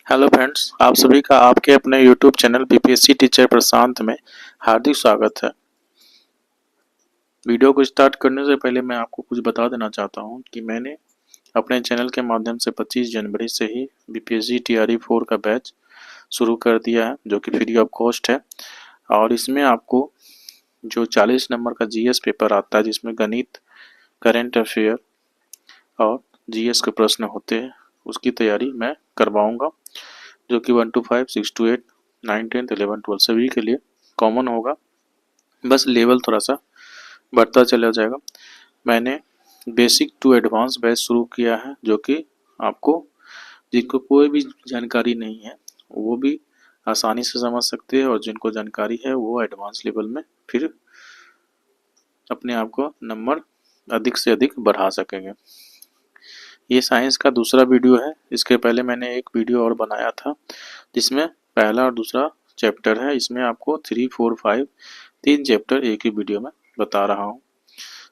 Hello friends, आप सभी का आपके अपने यूट्यूब चैनल बीपीएससी टीचर प्रशांत में हार्दिक स्वागत है। वीडियो को स्टार्ट करने से पहले मैं आपको कुछ बता देना चाहता हूं कि मैंने अपने चैनल के माध्यम से 25 जनवरी से ही बीपीएससी टीआरई 4 का बैच शुरू कर दिया है, जो कि फ्री ऑफ कॉस्ट है। और इसमें आपको जो 40 नंबर का जीएस पेपर आता है, जिसमें गणित, करेंट अफेयर और जीएस के प्रश्न होते हैं, उसकी तैयारी मैं करवाऊँगा, जो कि 1 to 5, 6 to 8, 9, 10, 11, 12 सभी के लिए कॉमन होगा। बस लेवल थोड़ा सा बढ़ता चला जाएगा। मैंने बेसिक टू एडवांस बैच शुरू किया है, जो कि आपको जिनको कोई भी जानकारी नहीं है वो भी आसानी से समझ सकते हैं, और जिनको जानकारी है वो एडवांस लेवल में फिर अपने आप को नंबर अधिक से अधिक बढ़ा सकेंगे। ये साइंस का दूसरा वीडियो है। इसके पहले मैंने एक वीडियो और बनाया था, जिसमें पहला और दूसरा चैप्टर है। इसमें आपको 3, 4, 5 तीन चैप्टर एक ही वीडियो में बता रहा हूँ।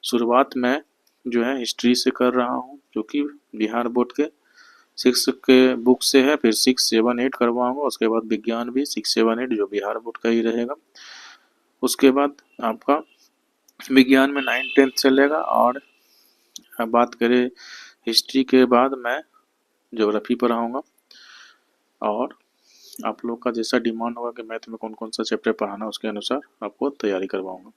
शुरुआत मैं जो है हिस्ट्री से कर रहा हूँ, जो कि बिहार बोर्ड के 6 के बुक से है। फिर 6, 7, 8 करवाऊंगा। उसके बाद विज्ञान भी 6, 7, 8 जो बिहार बोर्ड का ही रहेगा। उसके बाद आपका विज्ञान में 9, 10 चलेगा। और बात करें हिस्ट्री के बाद मैं ज्योग्राफी पढ़ाऊँगा, और आप लोग का जैसा डिमांड होगा कि मैथ में कौन कौन सा चैप्टर पढ़ाना, उसके अनुसार आपको तैयारी करवाऊँगा।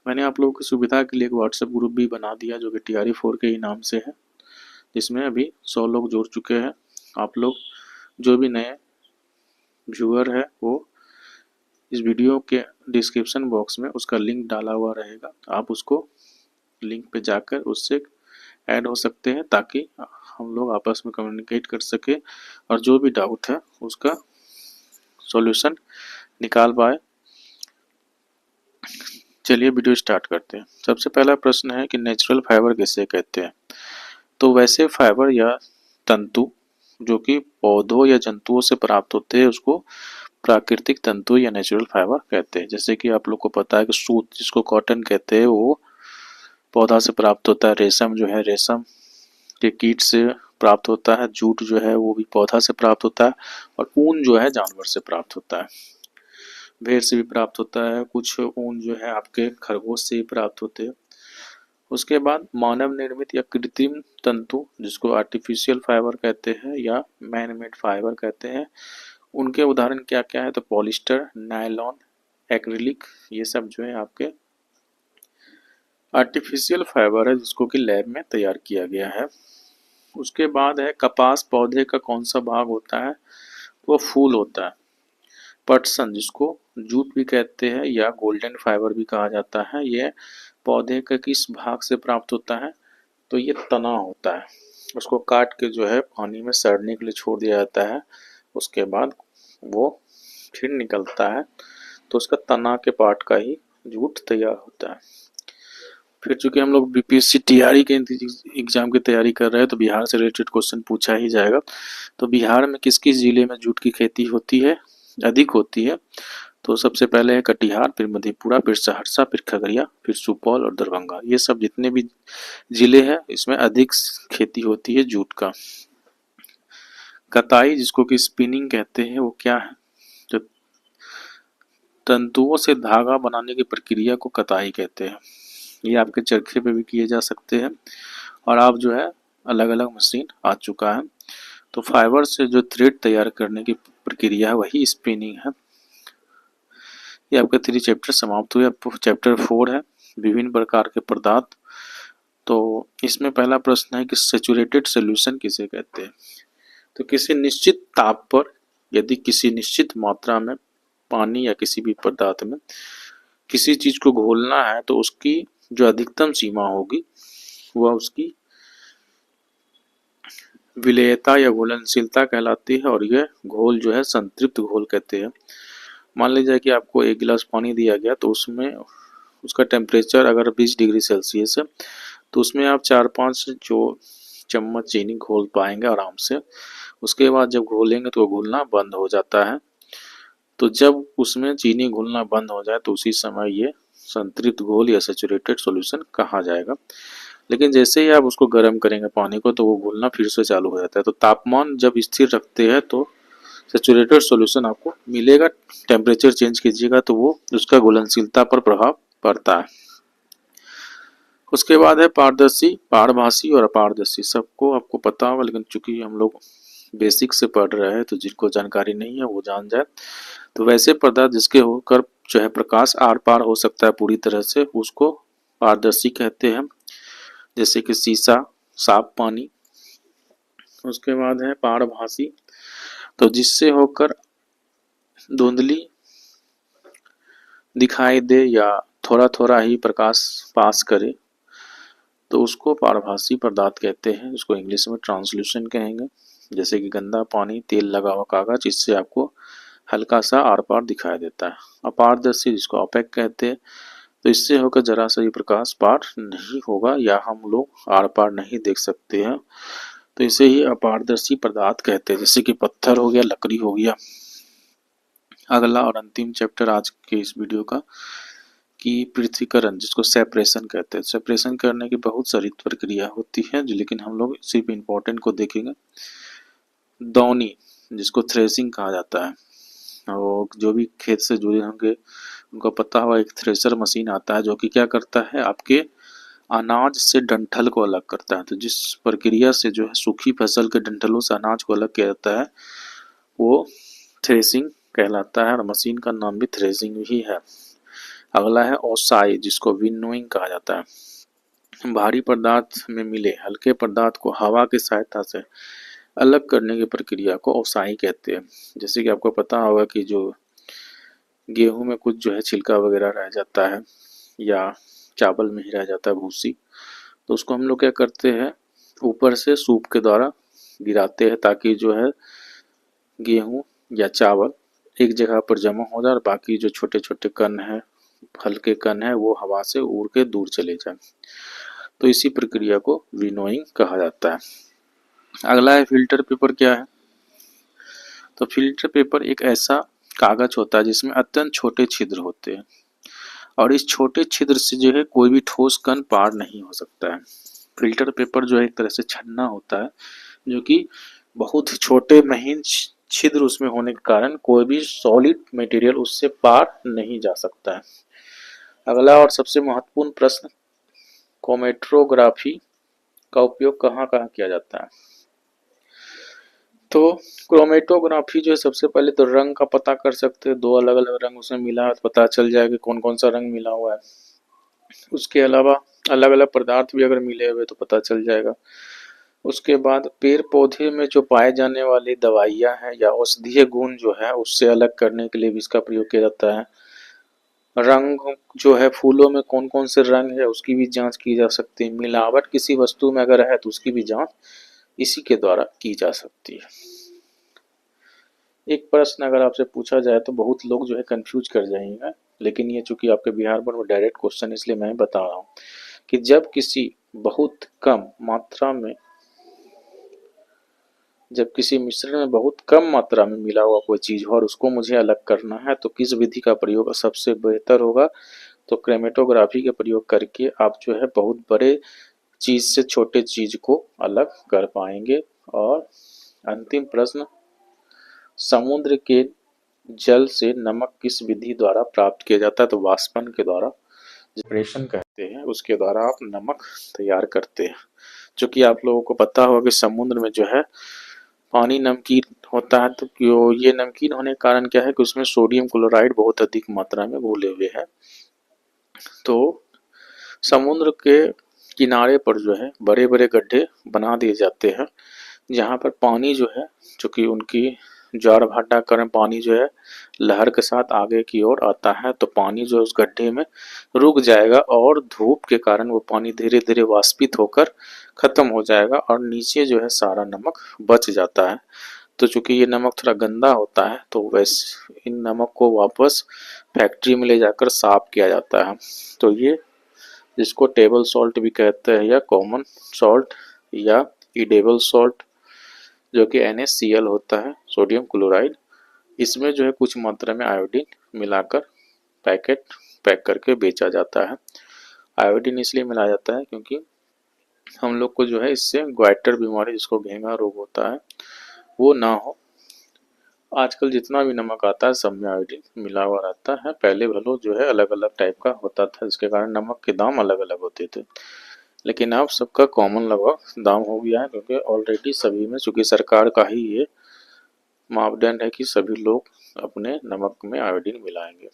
मैंने आप लोगों की सुविधा के लिए एक व्हाट्सएप ग्रुप भी बना दिया, जो कि टीआरई 4 के ही नाम से है, जिसमें अभी 100 लोग जुड़ चुके हैं। आप लोग जो भी नए व्यूअर है वो इस वीडियो के डिस्क्रिप्शन बॉक्स में उसका लिंक डाला हुआ रहेगा। आप उसको लिंक पे जाकर उससे ऐड हो सकते हैं, ताकि हम लोग आपस में कम्युनिकेट कर सके और जो भी डाउट है उसका सॉल्यूशन निकाल पाए। चलिए वीडियो स्टार्ट करते हैं। सबसे पहला प्रश्न है कि नेचुरल फाइबर किसे कहते हैं। तो वैसे फाइबर या तंतु जो कि पौधों या जंतुओं से प्राप्त होते हैं, उसको प्राकृतिक तंतु या नेचुरल फाइबर कहते हैं। जैसे कि आप लोग को पता है कि सूत, जिसको कॉटन कहते हैं, वो पौधा से प्राप्त होता है। रेशम जो है, रेशम के कीट से प्राप्त होता है। जूट जो है वो भी पौधा से प्राप्त होता है। और ऊन जो है जानवर से प्राप्त होता है, भेड़ से भी प्राप्त होता है। कुछ ऊन जो है आपके खरगोश से भी प्राप्त होते हैं। उसके बाद मानव निर्मित या कृत्रिम तंतु, जिसको आर्टिफिशियल फाइबर कहते हैं या मैन मेड फाइबर कहते हैं, उनके उदाहरण क्या क्या है। तो पॉलिस्टर, नायलॉन, एक्रिलिक, ये सब जो है आपके आर्टिफिशियल फाइबर है, जिसको कि लैब में तैयार किया गया है। उसके बाद है कपास पौधे का कौन सा भाग होता है। वो फूल होता है। पटसन, जिसको जूट भी कहते हैं या गोल्डन फाइबर भी कहा जाता है, ये पौधे के किस भाग से प्राप्त होता है। तो ये तना होता है। उसको काट के जो है पानी में सड़ने के लिए छोड़ दिया जाता है। उसके बाद वो फिर निकलता है, तो उसका तना के पार्ट का ही जूट तैयार होता है। फिर चूंकि हम लोग बीपीएससी टीआरई के एग्जाम की तैयारी कर रहे हैं, तो बिहार से रिलेटेड क्वेश्चन पूछा ही जाएगा। तो बिहार में किस किस जिले में जूट की खेती होती है, अधिक होती है। तो सबसे पहले है कटिहार, फिर मधेपुरा, फिर सहरसा, फिर खगड़िया, फिर सुपौल और दरभंगा। ये सब जितने भी जिले हैं, इसमें अधिक खेती होती है जूट का। कताई, जिसको कि स्पिनिंग कहते हैं, वो क्या है। जो तंतुओं से धागा बनाने की प्रक्रिया को कताई कहते हैं। ये आपके चरखे पे भी किए जा सकते हैं, और आप जो है अलग अलग मशीन आ चुका है। तो फाइबर से जो थ्रेड तैयार करने की प्रक्रिया है वही स्पिनिंग है। ये आपका 3 चैप्टर समाप्त हुए। अब चैप्टर 4 है विभिन्न प्रकार के पदार्थ। तो इसमें पहला प्रश्न है कि सैचुरेटेड सॉल्यूशन किसे कहते हैं। तो किसी निश्चित ताप पर यदि किसी निश्चित मात्रा में पानी या किसी भी पदार्थ में किसी चीज को घोलना है, तो उसकी जो अधिकतम सीमा होगी वह उसकी विलेयता या घुलनशीलता कहलाती है। और यह घोल जो है संतृप्त घोल कहते हैं। मान लीजिए कि आपको 1 गिलास पानी दिया गया, तो उसमें उसका टेम्परेचर अगर 20 डिग्री सेल्सियस है, तो उसमें आप 4-5 जो चम्मच चीनी घोल पाएंगे आराम से। उसके बाद जब घोलेंगे तो घुलना बंद हो जाता है। तो जब उसमें चीनी घुलना बंद हो जाए, तो उसी समय ये संतृप्त घोल या सैचुरेटेड सॉल्यूशन कहा जाएगा। लेकिन जैसे ही आप उसको गर्म करेंगे पानी को तो वो घुलना फिर से चालू हो जाता है। तो तापमान जब स्थिर रखते हैं तो सैचुरेटेड सॉल्यूशन आपको मिलेगा। टेम्परेचर चेंज कीजिएगा तो वो उसका घुलनशीलता पर प्रभाव पड़ता है। उसके बाद है पारदर्शी, पारभासी और अपारदर्शी। सबको आपको पता होगा, लेकिन चूंकि हम लोग बेसिक से पढ़ रहे हैं तो जिनको जानकारी नहीं है वो जान जाए। तो वैसे पदार्थ जिसके होकर जो है प्रकाश आर पार हो सकता है पूरी तरह से, उसको पारदर्शी कहते हैं, जैसे कि शीशा, साफ पानी। उसके बाद है पारभासी, तो जिससे होकर धुंधली दिखाई दे या थोड़ा थोड़ा ही प्रकाश पास करे तो उसको पारभासी पदार्थ कहते हैं। उसको इंग्लिश में ट्रांसल्यूसेंट कहेंगे। जैसे कि गंदा पानी, तेल लगा हुआ कागज, इससे आपको हल्का सा आर पार दिखाई देता है। अपारदर्शी जिसको ओपेक कहते हैं, तो इससे होकर जरा सा भी प्रकाश पार नहीं होगा या हम लोग आर पार नहीं देख सकते हैं, तो इसे ही अपारदर्शी पदार्थ कहते हैं। जैसे कि पत्थर हो गया, लकड़ी हो गया। अगला और अंतिम चैप्टर आज के इस वीडियो का कि पृथ्वीकरण, जिसको सेपरेशन कहते हैं। सेपरेशन करने की बहुत सारी प्रक्रिया होती है जो, लेकिन हम लोग सिर्फ इम्पोर्टेंट को देखेंगे। दौनी, जिसको थ्रेसिंग कहा जाता है, और जो भी खेत से जुड़े होंगे उनको पता होगा एक थ्रेसर मशीन आता है जो कि क्या करता है, आपके अनाज से डंठल को अलग करता है। तो जिस प्रक्रिया से जो है सूखी फसल के डंठलों से अनाज को अलग किया जाता है वो थ्रेसिंग कहलाता है, और मशीन का नाम भी थ्रेसिंग ही है। अगला है ओसाई, जिसको विनोइंग कहा जाता है। भारी पदार्थ में मिले हल्के पदार्थ को हवा की सहायता से अलग करने की प्रक्रिया को ओसाई कहते हैं। जैसे कि आपको पता होगा कि जो गेहूं में कुछ जो है छिलका वगैरह रह जाता है या चावल में ही रह जाता है भूसी, तो उसको हम लोग क्या करते हैं, ऊपर से सूप के द्वारा गिराते हैं ताकि जो है गेहूं या चावल एक जगह पर जमा हो जाए और बाकी जो छोटे छोटे कण है, हल्के कण है, वो हवा से उड़ के दूर चले जाए। तो इसी प्रक्रिया को विनोइंग कहा जाता है। अगला है फिल्टर पेपर। क्या है, तो फिल्टर पेपर एक ऐसा कागज होता है जिसमें अत्यंत छोटे छिद्र होते हैं, और इस छोटे छिद्र से जो है कोई भी ठोस कण पार नहीं हो सकता है। फिल्टर पेपर जो है एक तरह से छन्ना होता है जो कि बहुत ही छोटे महीन छिद्र उसमें होने के कारण कोई भी सॉलिड मटेरियल उससे पार नहीं जा सकता है। अगला और सबसे महत्वपूर्ण प्रश्न, क्रोमेटोग्राफी का उपयोग कहाँ कहाँ किया जाता है। तो क्रोमेटोग्राफी जो है सबसे पहले तो रंग का पता कर सकते हैं। दो अलग अलग रंग उसमें मिला है तो पता चल जाएगा कि कौन कौन सा रंग मिला हुआ है। उसके अलावा अलग अलग पदार्थ भी अगर मिले हुए तो पता चल जाएगा। उसके बाद पेड़ पौधे में जो पाए जाने वाली दवाइयाँ हैं या औषधीय गुण जो है उससे अलग करने के लिए भी इसका प्रयोग किया जाता है। रंग जो है फूलों में कौन कौन से रंग है उसकी भी जांच की जा सकती है। मिलावट किसी वस्तु में अगर है तो उसकी भी जांच इसी के द्वारा की जा सकती है। एक प्रश्न अगर आपसे पूछा जाए तो बहुत लोग जो है कंफ्यूज कर जाएंगे, लेकिन ये चूंकि आपके बिहार बोर्ड में डायरेक्ट क्वेश्चन इसलिए मैं बता रहा हूँ कि जब किसी बहुत कम मात्रा में, जब किसी मिश्रण में बहुत कम मात्रा में मिला हुआ कोई चीज हो और उसको मुझे अलग करना है तो किस विधि का प्रयोग सबसे बेहतर होगा। तो क्रोमेटोग्राफी का प्रयोग करके आप जो है बहुत बड़े चीज से छोटे चीज को अलग कर पाएंगे। और अंतिम प्रश्न, समुद्र के जल से नमक किस विधि द्वारा प्राप्त किया जाता है। तो वाष्पन के द्वारा, डिप्रेशन कहते हैं, उसके द्वारा आप नमक तैयार करते हैं। चूंकि आप लोगों को पता होगा कि समुद्र में जो है पानी नमकीन होता है, तो ये नमकीन होने के कारण क्या है कि उसमें सोडियम क्लोराइड बहुत अधिक मात्रा में घुले हुए है। तो समुद्र के किनारे पर जो है बड़े बड़े गड्ढे बना दिए जाते हैं जहाँ पर पानी जो है, चूंकि उनकी ज्वार भाटा के कारण पानी जो है लहर के साथ आगे की ओर आता है, तो पानी जो है उस गड्ढे में रुक जाएगा और धूप के कारण वो पानी धीरे धीरे वाष्पित होकर खत्म हो जाएगा और नीचे जो है सारा नमक बच जाता है। तो चूंकि ये नमक थोड़ा गंदा होता है तो वैसे इन नमक को वापस फैक्ट्री में ले जाकर साफ किया जाता है। तो ये, जिसको टेबल सॉल्ट भी कहते हैं या कॉमन सॉल्ट या ईडेबल सॉल्ट, जो कि NaCl होता है, सोडियम क्लोराइड, इसमें जो है कुछ मात्रा में आयोडीन मिलाकर पैक करके बेचा जाता है। आयोडीन इसलिए मिलाया जाता है क्योंकि हम लोग को जो है इससे ग्वाइटर बीमारी, जिसको घेंघा रोग होता है, वो ना हो। आजकल जितना भी नमक आता है सब में आयोडीन मिला हुआ रहता है। पहले भलो जो है अलग अलग टाइप का होता था, जिसके कारण नमक के दाम अलग अलग होते थे, लेकिन अब सबका कॉमन लगभग दाम हो गया है, क्योंकि ऑलरेडी सभी में, चूँकि सरकार का ही ये मापदंड है कि सभी लोग अपने नमक में आयोडीन मिलाएंगे।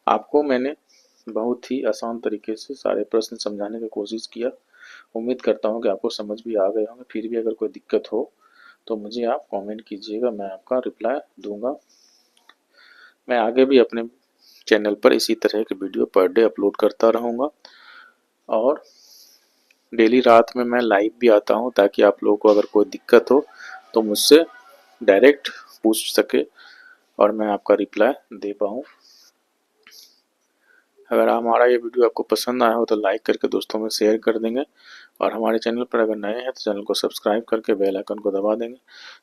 आपको मैंने बहुत ही आसान तरीके से सारे प्रश्न समझाने की कोशिश किया। उम्मीद करता हूँ कि आपको समझ भी आ गए होंगे। फिर भी अगर कोई दिक्कत हो तो मुझे आप कमेंट कीजिएगा, मैं आपका रिप्लाई दूंगा। मैं आगे भी अपने चैनल पर इसी तरह के वीडियो पर डे अपलोड करता रहूँगा, और डेली रात में मैं लाइव भी आता हूँ, ताकि आप लोगों को अगर कोई दिक्कत हो तो मुझसे डायरेक्ट पूछ सके और मैं आपका रिप्लाई दे पाऊँ। अगर हमारा ये वीडियो आपको पसंद आया हो तो लाइक करके दोस्तों में शेयर कर देंगे, और हमारे चैनल पर अगर नए हैं तो चैनल को सब्सक्राइब करके बेल आइकन को दबा देंगे,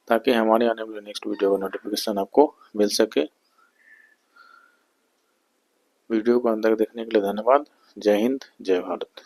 ताकि हमारे आने वाले नेक्स्ट वीडियो का नोटिफिकेशन आपको मिल सके। वीडियो को अंत तक देखने के लिए धन्यवाद। जय हिंद, जय भारत।